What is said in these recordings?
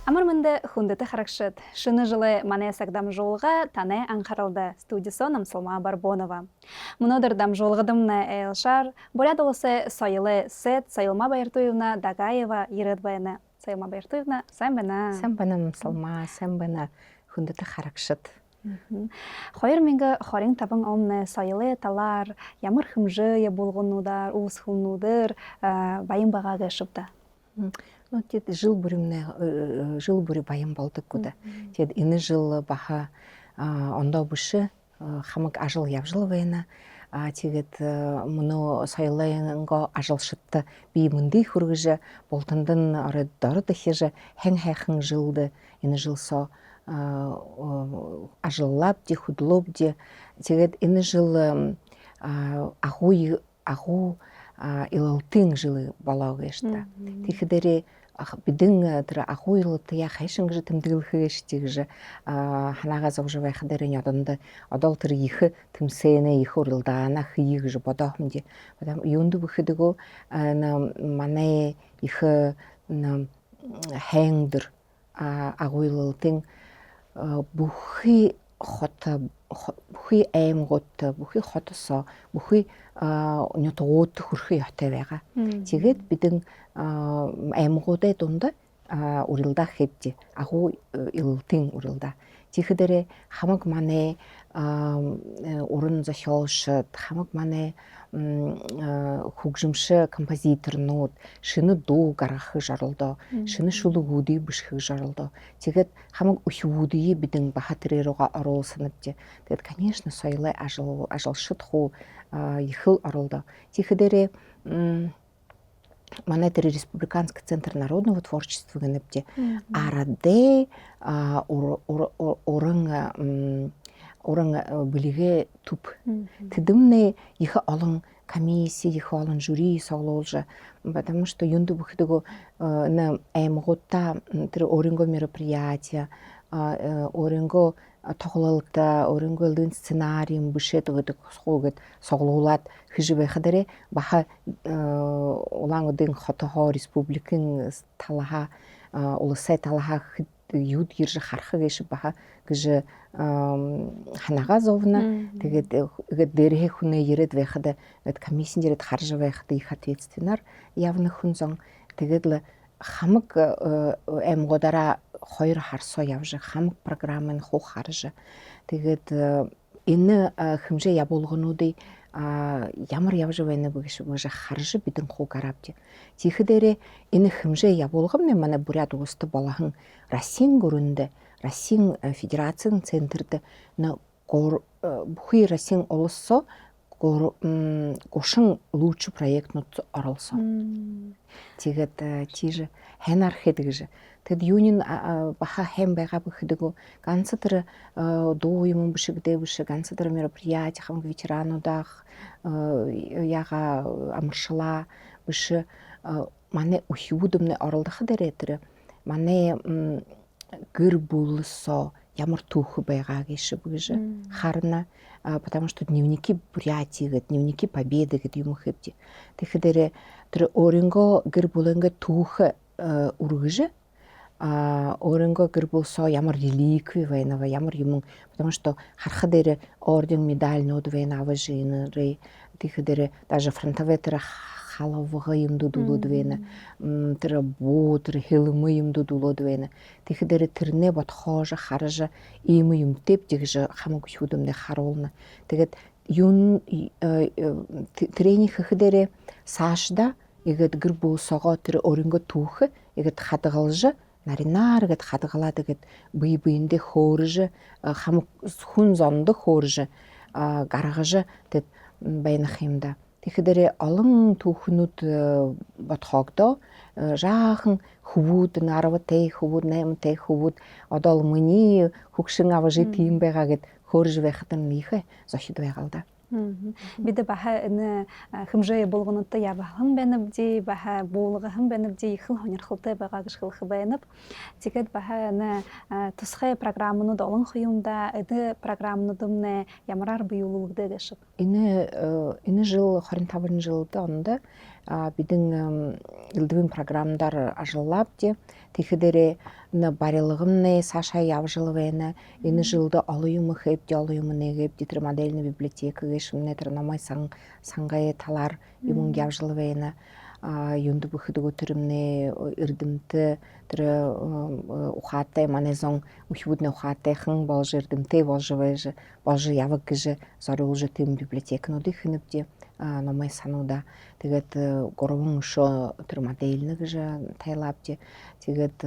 Амармында хундыты харакшыт. Шыны жылы манесак дамжолға тане аңқарылды. Студиso Намсалма Барбонова. Мұнодыр дамжолғыдымны әйылшар, боля долысы сайылы сет Сайылма Байыртуевна Дагаева ерідбайыны. Сайылма Байыртуевна, сән бәна. Сән бәна Намсалма, сән бәна хундыты харакшыт. Хойыр менгі хорин табын омны сайылы талар, ямыр хымжы болғынудар, уыз хымнудыр, байын бағағы шыпты. Ну, тед жыл бүрі байым болдық көді. Тед іні жыл баха онда бұшы хамық ажыл явжыл вайына. Тегет мұны сайылайынға ажыл шытты бей мұнды хүргіжі, болтындың ары дары дұхежі хәң-хәң жылды іні жыл со ажыллап де, худлоп де. Тегет іні жыл ағу илалтың жылы балауға ешті. Текедері бидин тра ахуйл тя хайшин гжи тымдылхы штигжи ханаға зовжывай хадерен одонды одол тыр ихы тымсене ихы урылдана хыйы гжи бодахмди потому юнду быхыдыгу на мане ихы на хэнгдер агуйлалтын бухи хота бухи эмгот бухи хотосо бухи нютогот хүрхи ятавага тэгээд бидин эмгоде дунда урилда хэвди агу илтин урилда тихэдэрэ хамаг мане урын зохиолшыт хамаг мане хугжимшы композиторнууд шыны дуу гаргахы жарылды шыны шулугуди бышхы жарылды тэгээд хамаг ухиуди бидин бахатрерога оролсынып тэгээд конечно сойлы ажылшыт ху ихыл оролды тихэдэрэ Манетер Республиканский центр народного творчества гэнэпте араде орын билиге туп тыдымны ихе олон комиссия ихе олон жюри соглолжа потому что юнду бухидого на эмгота тэр оринго мероприятия оринго тогололта оринго лын сценарием бышет гэдэг согод соглуулад хижбэ хадэрэ баха улангодын хотохо республикын талаха улсай талаха юд гирж хархаг иш баха гэж ханага зовна тэгээд дэрхэ хүнэ ирэд байхад комиссийн ирэд харж байхад их ответственнар явна хүнзон тэгээд л хамаг эмгодара хоёр харсоо явж хамаг програмын хух харж тэгээд энэ хэмжээ явуулгынуудыг ямар явж байна гэж харж бидэн хуу гаравди тийхэдэрэ энэ хэмжээ явуулгын манай буряд уусты болохон Российн гүрэнд Российн Федерацийн центрд на бүхий Российн улсоо гошин лучший проектнууд оролсон. Тэгээд тийж ханаар хэдэг гэж. Тэгэд юунин баха хэм байгаа бүхэдэг ганц тэр дуу юм бишигдээ биш ганц тэр мероприятие хам ветерануудах яга амаршла биш манай ухиудымны оролдох дээрээ тэр манай гэр бүлсо ямар түүх байгаа гэж харна потому что дневники бурятии дневники победы гэдэг юм хэвди тэгэхээр тэр өөрөнгөө гэр бүлэнгэ түүх үргэж өөрөнгөө гэр бүлсо ямар реликви байна ямар юм потому что харах дээр орден медальнууд байна аважинрэ тэгэхээр даже фронтовые тэр халавга юмду дулууд байна тэр буудэр хэлмэ юмду дулууд байна тэгэхээр тэрнээ бодхоож харж ийм юмтэй гэж хамаг хүдэмдээ харуулна тэгээд юун тренинг хэхдэрэ саашда игэд гэр бүлсогоо тэр өөрөнгөө түүх игэд хадгалж наринаар гэд хадгалаад гэд бие биендээ хөөрж хамаг хүн зонд хөөрж гаргаж тэгэд байнах юм да тэгэхээр олон түүхнүүд бодхоогдоо жаахан хөвүүд 10-тэй хөвүүд 8-тэй хөвүүд одоо миний хөгшин аважи тийм байгаа гэд хөөрж байхад нь ихэ зохид байгаал да. Биде баха эне хымжы болгонутта ябахым бенебди баха болгыхым бенебди хыл хонерхылты багагыш хылхы бенеп. Тикет баха эне тусхай программаны долын хуюмда эде программаны думне ямарар быюлулугда гашып. Ини жыл 25 жылда онда бидин илдивин программдар ажыллап де тихидере на барилыгымны Саша Явжиловена ини жылда алыюмы хепти алыюмы негепти тир модельный библиотека гешимне тир намай сангай талар юмун Явжиловена юнду бухыдыгу тиримне ирдимти тир ухаттай манезон ухибудне ухаттай хын болжы ирдимти болжы явык гыжы зорулжы тим библиотеканы дыхыныпти намай сануда тэгээд горовун шо тир модельный гыжы тайлапти тэгээд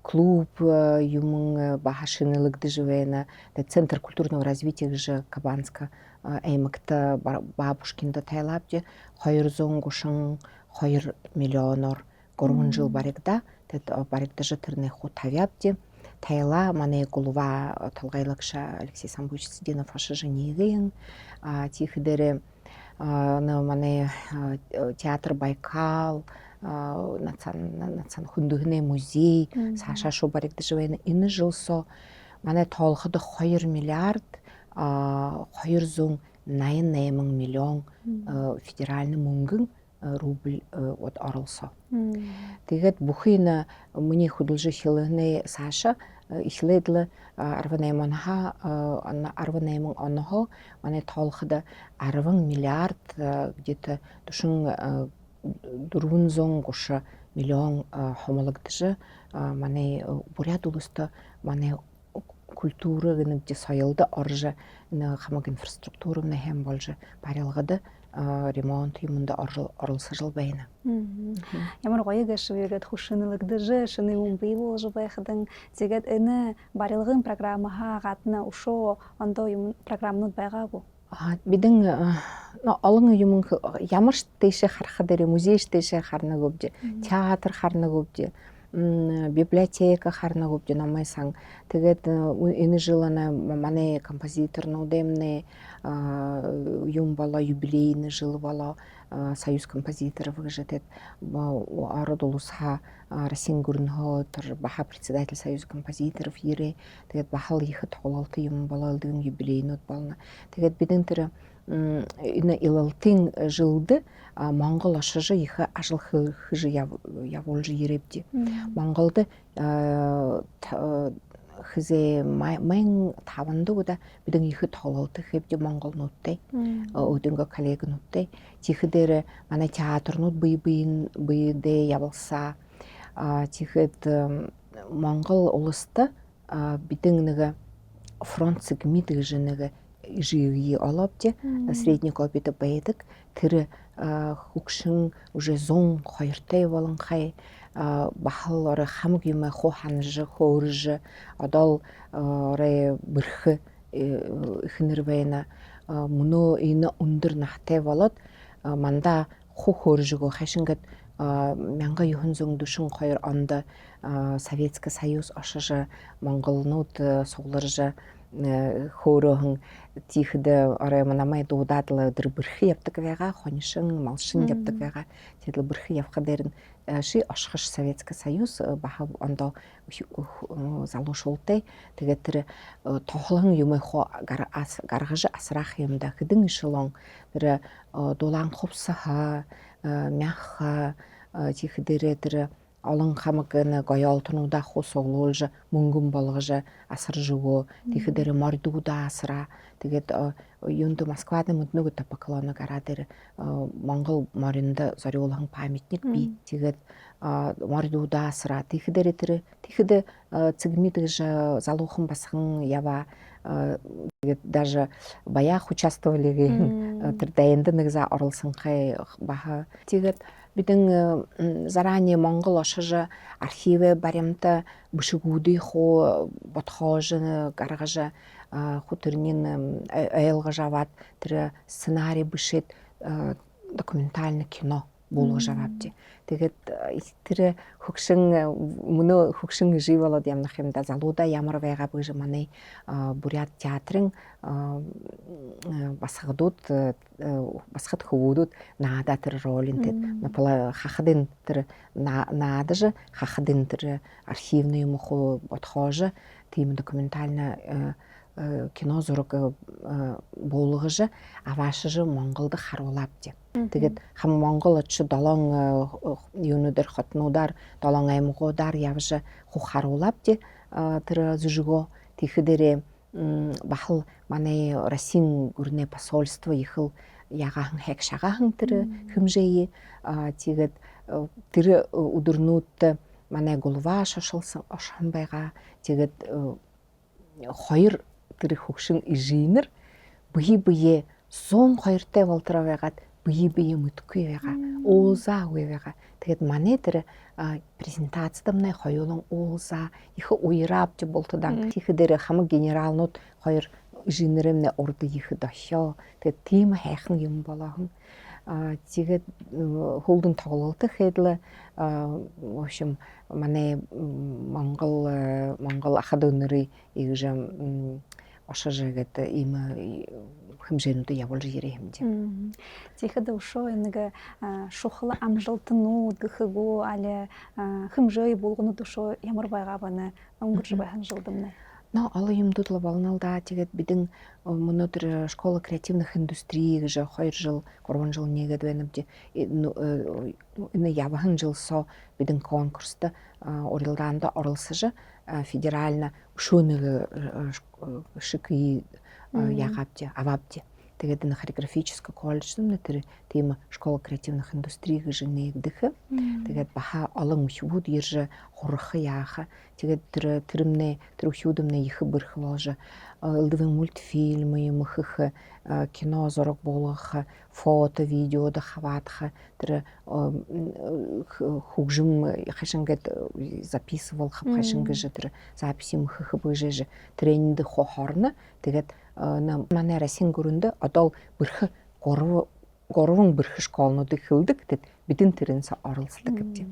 клуб юмун бахашинылык дыжывена центр культурного развития гыжы Кабанска эймыкта бабушкинда тайлапти 200 гушын 2 миллионор горовун жыл баригда тэд баригда жы тирне ху тавяпти тайла мане голова талгайлыкша Алексей Самбуевич Сиденов ашыжынегын тихидере на мане театр Байкал нацан хундыгне музей Саша Шубарик дыжывена ини жылсо мане толхыды 2 миллиард 200 найын миллион федеральный мөнгөн рубль от оролсо. Тэгээд бүхийна мөний хөдөлж хилэгнэ Саша ихлэдлэ 18 онохо мане толхыды 10 миллиард где-то душун 400 гуша миллион хомологдыжы мане бурят улуста мане культура гынып же соёлды оржы хамак инфраструктура хэм болжы барылгыды ремонт юмунда орылсы жыл байына. Ямар гойы гашыбегет хушынылыгды жы шыны умбый болжы байхыдың зегет эне барылгын программаха гатна ушо ондо юм программнут байга бу. Бидин алың юмун ямаш тейше хархадыре музей тейше харна гобже театр харна гобже библиотека харна гобже намайсаң тэгээд ини жылана мане композиторну демне юм бала юбилейный жыл бала союз композиторов гыжетет ародулусха Расин Гурнхотер баха председатель союза композиторов ире тэгээд бахал ихы толалты юм бала алдын юбилейнот бална тэгээд бидин тирэ ина илалтын жылды Монгол ашыжы ихы ажыл хыжы яволжы ерепти Монголды хызе мен таванды да бидин ихы толалты хепти Монгол нуттай өдөнгө коллега нуттай тихидере мана театр нут быйде ябылса тихет Монгол улысты бидингнеге фронт сегмиты жынеге жиги алапте средник опыты бейдик тиры хукшын уже зон хайртай болын хай бахал оры хамг юме хоханжы хоржы адал оры бирхы ихнервейна муну ина ундыр нахтай болот манда хоржыго хашингат мянга юхунзун душун хайр анда Советский Союз ашыжы Монголнут соглыржы хорохын тихде орай манамай дудадлы дырбырхы яптык вяга хонишын малшын яптык вяга тедлы бырхы явкадерин ши ашхыш Советский Союз баха анда залушултай тэгетир тохлын юмай хо гаргыжы асрах юмда хыдын ишелон тир долан хопсаха мяха тихдеретир алын хамыкны гоялтынуда хосолжы мөнгүн болгыжы асыржыго тихдери мордуда асыра тэгээд юнду Москвада мөднөгө тапакалана гарадер Монгол моринда зориулган памятник би тэгээд мордуда асыра тихдеретир тихде цигмидыжы залухан басхын ява тэгээд даже баях участвовали тирдайында нэгза орылсын хай баха тэгээд бидин заранее Монгол ашыжы архивы баремта бышыгуды хо ботхожы гаргыжы хутырнин аялгы жават тиры сценарий бышет документальный кино болгож авабди. Тэгээд тэр хөгшин мөнөө хөгшин жив болоод ямнах юмда залууда ямар байгаа гэж манай бурят театрын басгадууд басгад хөвгүүдүүд наада тэр ролин тэд напла хахадын тэр наадаж хахадын тэр архивный юм хоо подхоже тийм документальна кино зураг болгож аваашж Монголд харуулабди. Тэгээд хам Монгол очи 7 юунуудаар хотнуудаар 7 аймагуудаар явж харуулабди тэр зүжгөө тийхдэрэ бахал манай Российн гүрнэ посольство ихэл ягахан хэг шагахан тэр хэмжээ тэгээд тэр өдөрнүүд манай гулва шошилсан ошхон байгаа. Тэгээд хоёр тэр хөгшин инженер бие 102-тай болтроо байгаад бие мэдгүй байгаа. Уузаагүй байгаа. Тэгээд манай тэр презентацид манай хоёулын уузаа их уйрабж болтодан тийхдэр хамаг генералнууд хоёр инженерэмнэ урд их дошоо. Тэгээд тийм хайхан юм болоохон. Тэгээд хөлдөн тоглолт хэдл в общем манай Монгол ахад өнөрий игжам ошажгээд ийм хэмжээнүүд явуулж ирээ хэмжээ. Тэгэхэд өшөө нэг шухал амжилтнууд гэхгүү али хэмжээ болгонууд өшөө ямар байгаа бана өнгөрч байхан жылдамна. Но олон юмдууд л болно л да. Тэгээд бидэн өнөөдөр школа креативных индустрий гэж 2 жил 3 жил нэгэд байна бди. Энэ явахан жилсоо бидэн конкурста урилдаанда оролцож федеральна өшөөнөг шики ягабди авабди. Тэгээд энэ хореографический коллеж тэр тийм школа креативных индустрий гэж нэгдэх. Тэгээд баха олон хүүд ирж хурах яах. Тэгээд тэрмнэ тэр хүүдмнэ их бэрх болж элдвэн мультфильмы мөхөх кино зураг болгох фото видеод хаваадах тэр хөгжим хашингэд записывал хашин гэж тэр записи мөхөх бөжж тренинг хоорно. Тэгээд манай Российн гүрэнд одоо бэрх 3 бэрх школнуудыг хөвдөг. Тэгэд бидэн тэрнээс оролцдог гэдэг.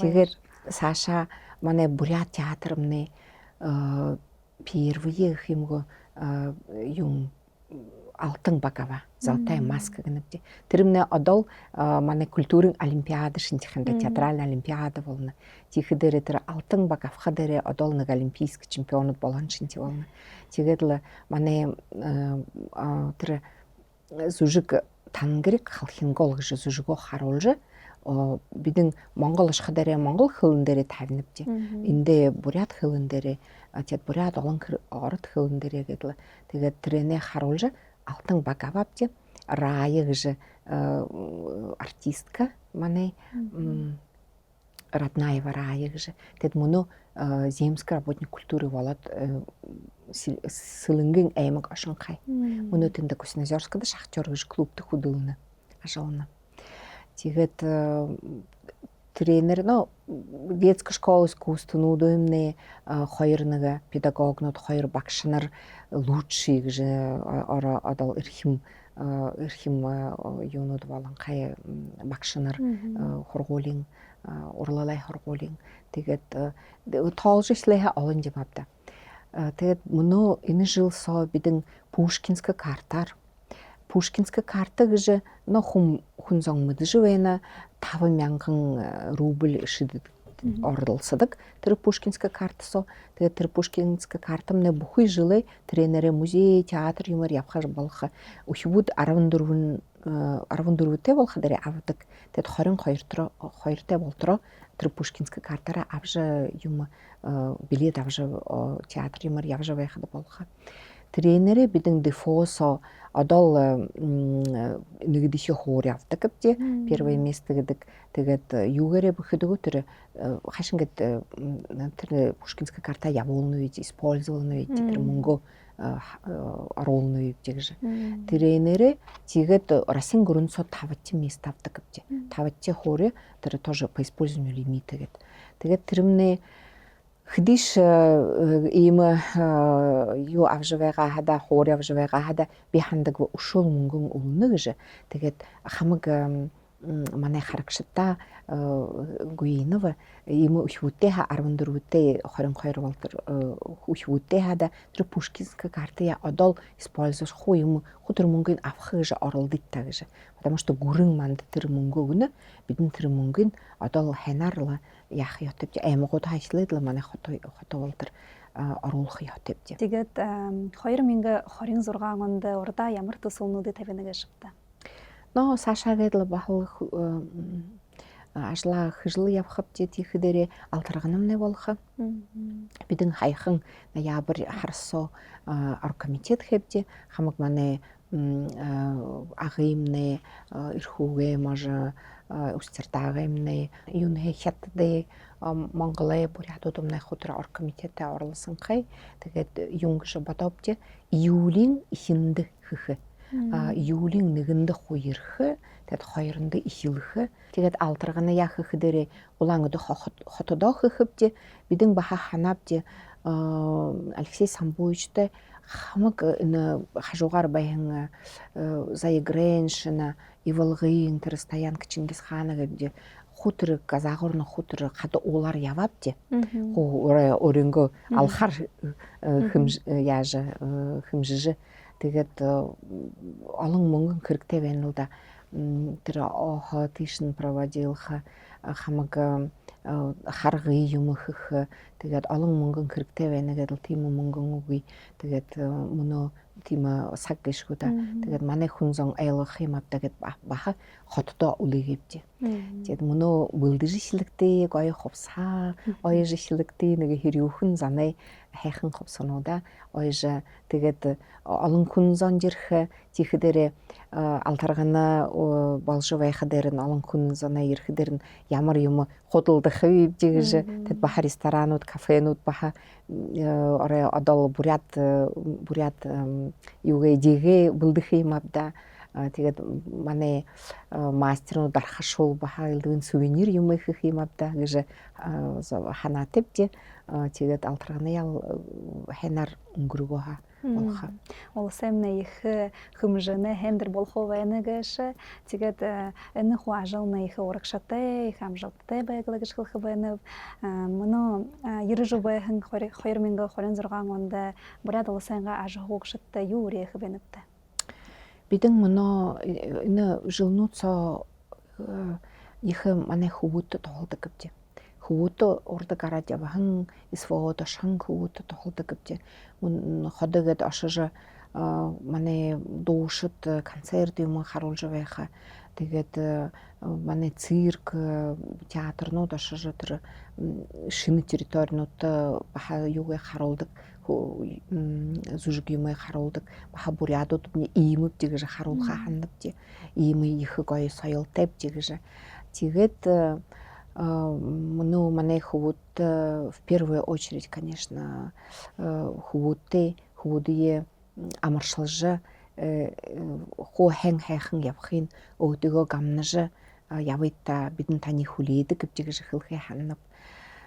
Тэгээд Саша манай бурят театрымны первые химго юм алтын багава золотая маска гэнэвди. Тэрмнэ одоо манай культурын олимпиада шинжхэнд театральная олимпиада болно. Тийхдэр тэр алтын баг авах дээр одоо нэг олимпийский чемпионууд болгон шинж болно. Тэгээд л манай тэр зүжиг тангэрэг халахын гол гэж зүжигөө харуулж бидэн Монгол ашх дээр Монгол хөлн дээр тавьнавди. Эндээ бурят хөлн дээр тэгээд бурят олон орд хөлн дээр гэдэл тэгээд трэнэ харуулж алтын баг авабди. Рая гэж артистка манай Раднаева Рая гэж тэгэд мөнөө земский работник культуры болоод Сылынгийн аймаг ошонхай. Мөнөө тэнд Куснозерскд шахтер гэж клубт хөдөлнө ажуулна. Тэгээд тренер детской школы искусствонууд юмны хоёр нэг педагогнууд хоёр багш нар лучший гэж одоо эрхэм юунууд болон хай багш нар хургуулын урлалай хургуулын тэгээд тоолжлэхэ олон юм авда. Тэгээд мөнөө энэ жил соо бидэн Пушкинская карта гэж хүн зон мэдж байна 5,000 рубль шидэд оролцдог. Тэр Пушкинская картасоо тэгээд тэр Пушкинская картамны бүхий жилээ тренерэ музей театр юмар явхаар болох өчигд 14-тэй болох дээр авдаг. Тэгэд 22-тай болтроо тэр Пушкинская картаараа авж юм билет авж театр юмар явж байхад болох. Тренерэ бидэн дефосо одол нэгдишээ хуур явдаг гэдэг. Первое место гэдэг. Тэгээд юугаарэ бүхэдгөө тэр хашингад тэр Пушкинская карта явуулна үед использована үед тэр мөнгө оруулна үед гэж. Тренерэ тэгээд Российн гүрэнсо 5 место авдаг гэдэг. 5 хуур тэр тоже по использованию лимита гэдэг. Тэгээд тэрмнэ Хдиш ийм юу авж байгаа хада хуур авж байгаа хада би хандаг өшөөл мөнгөн өвнө гэж. Тэгээд хамаг манай харагшата гуинова има ухвүтэха 14-тэй 22 болтер ухвүтэхада тэр Пушкинская карта я одол используешь хуйм хутэр мөнгөний авах гэж оролдойтаа гэж. Потому что гүрэн манд тэр мөнгө өгнө бидэн тэр мөнгөний одол ханаарла яах ятав аймагууд хайшлаадла манай хото болтер оруулах ятав. Тэгээд 2026 онд урда ямар төсөөлнүүдийг тавина гэж байна. Но Сашагээд л бахал ажлаа хижил явхав тийхдэрэ алтарганамны болох. Бидэн хайхан ноябрь харсо оргкомитет хэвдэ хамаг манай агымны ирхүүгээ може үстэртаагымны юунэ хятады Монголын бурятуудумны хөтөр оргкомитетээ орлсон хай. Тэгээд юнгш бодовч июлийн ихэнд хөх июлийн 1-нд хуйрх тэгэд 2-нд ихилх тэгээд алдарганы яах хэдэрэ улаангод хотодоо хөхөвж бидэн баха ханавж Алексей Самбуевичтэй хамаг энэ хажуугаар баян заигрэншна иволгын тэр стоянка Чингис хаана гэж хутэр газаагуурны хутэр хад уулаар явавч хуу өрөнгө алхаар хэмжиж тэгээд олон мөнгөн хэрэгтэй байна л да. Тэр тийш нь проводилха хамаг харгы юм хөх тэгээд олон мөнгөн хэрэгтэй байна гэдэг тийм мөнгөн үгүй тэгээд мөнөө тийм саг гişгүү да. Тэгээд манай хүн зон айлгах юм авдаг гэд баха хотдоо үлээгээвч. Тэгээд мөнөө бүлдэжишлэгтэй гоё хувсаа ойжишлэгтэй нэг хэрүүхэн занаа хайхан хувсануудаа ойж тэгээд олон хүн зон жирх тийхдэрэ алтаргана болж байхдэр нь олон хүн занаа ирэхдэр нь ямар юм худалдах гэж тэд баха ресторанууд кафенууд баха орой одол бурят юугээ дигээ бүлдэх юм авда тэгээд манай мастернууд дархашул баха илгэн сувенир юм их юм авда гэж ханатэвч тэгээд алтарганы ял ханаар өнгөргөө ха болха. Ол сэмнэ их хэмжэнэ хендер болохоо байна гэж тэгээд энэ хуажална их урагшатай их амжилттай байгалаа гэж хэлэх байна. Мөн ерөж байхан 2026 онд бурят улсынга ажихугштай юу ирэх байна вэ? Бидэн мөнөө энэ жылнуцоо их манай хөвөд тоглодог гэж. Хөвөд урдаг гараад явахан эсвоод шан хөвөд тоглодог гэж. Мөн ходогод ошиж манай дуушид концерт юм харуулж байха. Тэгээд манай цирк театрнууд ошиж тэр шинэ территориуд баха юугээ харуулдаг зүжиг юм харуулдаг баха бурядууд ийм гэж харуулха ханддаг ийм их гоё соёлтой гэж тэгээд мөнөө манай хөвөд в первую очередь конечно хөвөдөө амаршилж хуу хэн хайхан явахын өөдөгөө гамнаж явъя бидэн таны хүлээдэг гэж хэлхээ ханав.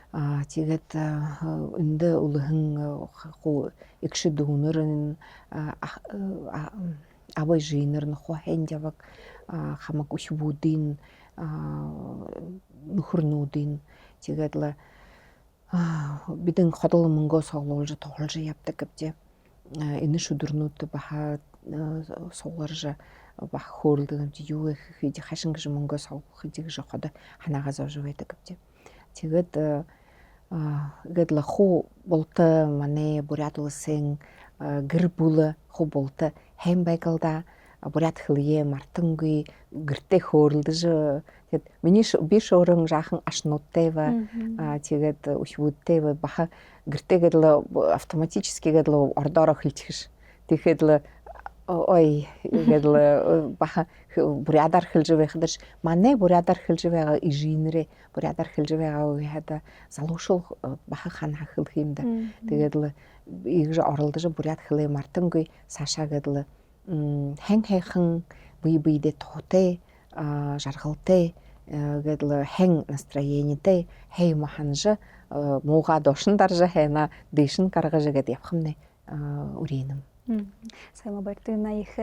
Тэгээд энд улахан хуу экши дүүнэр авай жинер нохо хендяваг хамаг ушбудин нөхөрнүүдийн тэгээд л бидэн ходол мөнгөө соглуулж тоглож явдаг гэж энэ шүдэрнүүд баха сугарж бах хөөрөлдөг юу их хийж хашин гэж мөнгөө согох гэж ходоо ханаагаас ож байдаг гэж. Тэгээд гэдла хуу болтой манай бурят улсын гэр бүл хуу болтой хайм байгалда бурят хөлие мартангүй гэртээ хөөрөлдөж тэгээд миний би шөөрөн жаахан ашнуудтай ба тэгээд өшвүүдтэй баха гэртээ гэдла автоматически гэдла ордоороо хэлчихш. Тэгэхэд л ой гэдла баха бурядар хэлж байхдаж манай бурядар хэлж байгаа ижинэрэ бурядар хэлж байгаа үехэд залуушул баха хана хэлэх юм да. Тэгээд л ийж оролдож буряд хэлээ мартангүй саашаа гэдла хэн хайхан бие тохтой жаргалтай гэдла хэн настроениетэй хэй маханж мууга дошин дарж хайна дэшин гаргаж гэд явхамны үрийнэм. Сайма бартына их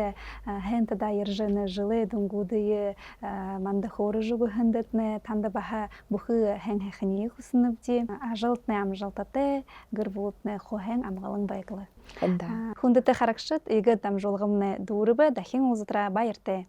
хента да ержене жиле дунгуды манда хоры жугу хендетне танда баха бухы хэн хэхни хусныбди ажалтне амжалтате гырбултне хохэн амгалын байглы. Да. Хундыты харакшыт игі там жолғымны дурыбы дахин узытра байырты.